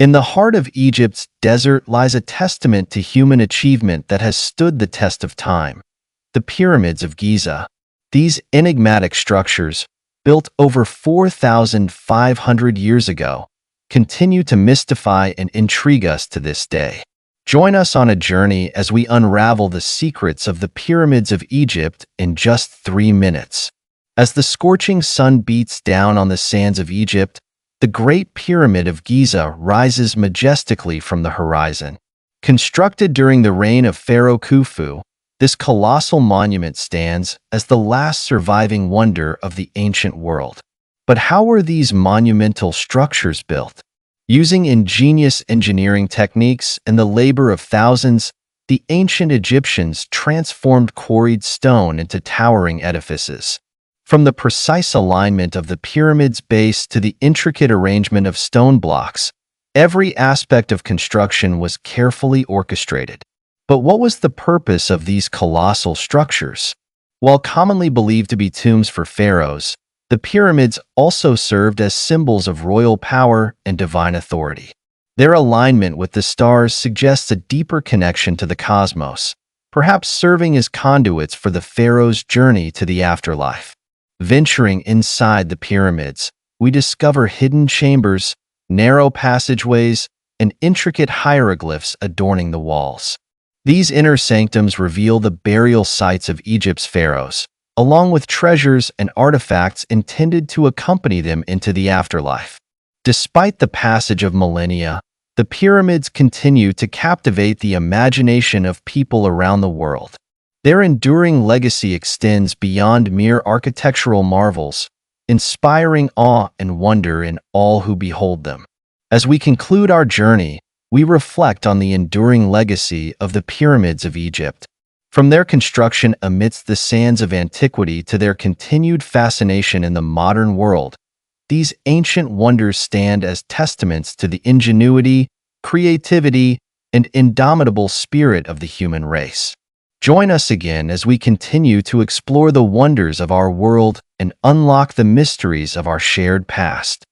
In the heart of Egypt's desert lies a testament to human achievement that has stood the test of time: the Pyramids of Giza. These enigmatic structures, built over 4,500 years ago, continue to mystify and intrigue us to this day. Join us on a journey as we unravel the secrets of the Pyramids of Egypt in just 3 minutes. As the scorching sun beats down on the sands of Egypt, the Great Pyramid of Giza rises majestically from the horizon. Constructed during the reign of Pharaoh Khufu, this colossal monument stands as the last surviving wonder of the ancient world. But how were these monumental structures built? Using ingenious engineering techniques and the labor of thousands, the ancient Egyptians transformed quarried stone into towering edifices. From the precise alignment of the pyramid's base to the intricate arrangement of stone blocks, every aspect of construction was carefully orchestrated. But what was the purpose of these colossal structures? While commonly believed to be tombs for pharaohs, the pyramids also served as symbols of royal power and divine authority. Their alignment with the stars suggests a deeper connection to the cosmos, perhaps serving as conduits for the pharaoh's journey to the afterlife. Venturing inside the pyramids, we discover hidden chambers, narrow passageways, and intricate hieroglyphs adorning the walls. These inner sanctums reveal the burial sites of Egypt's pharaohs, along with treasures and artifacts intended to accompany them into the afterlife. Despite the passage of millennia, the pyramids continue to captivate the imagination of people around the world. Their enduring legacy extends beyond mere architectural marvels, inspiring awe and wonder in all who behold them. As we conclude our journey, we reflect on the enduring legacy of the Pyramids of Egypt. From their construction amidst the sands of antiquity to their continued fascination in the modern world, these ancient wonders stand as testaments to the ingenuity, creativity, and indomitable spirit of the human race. Join us again as we continue to explore the wonders of our world and unlock the mysteries of our shared past.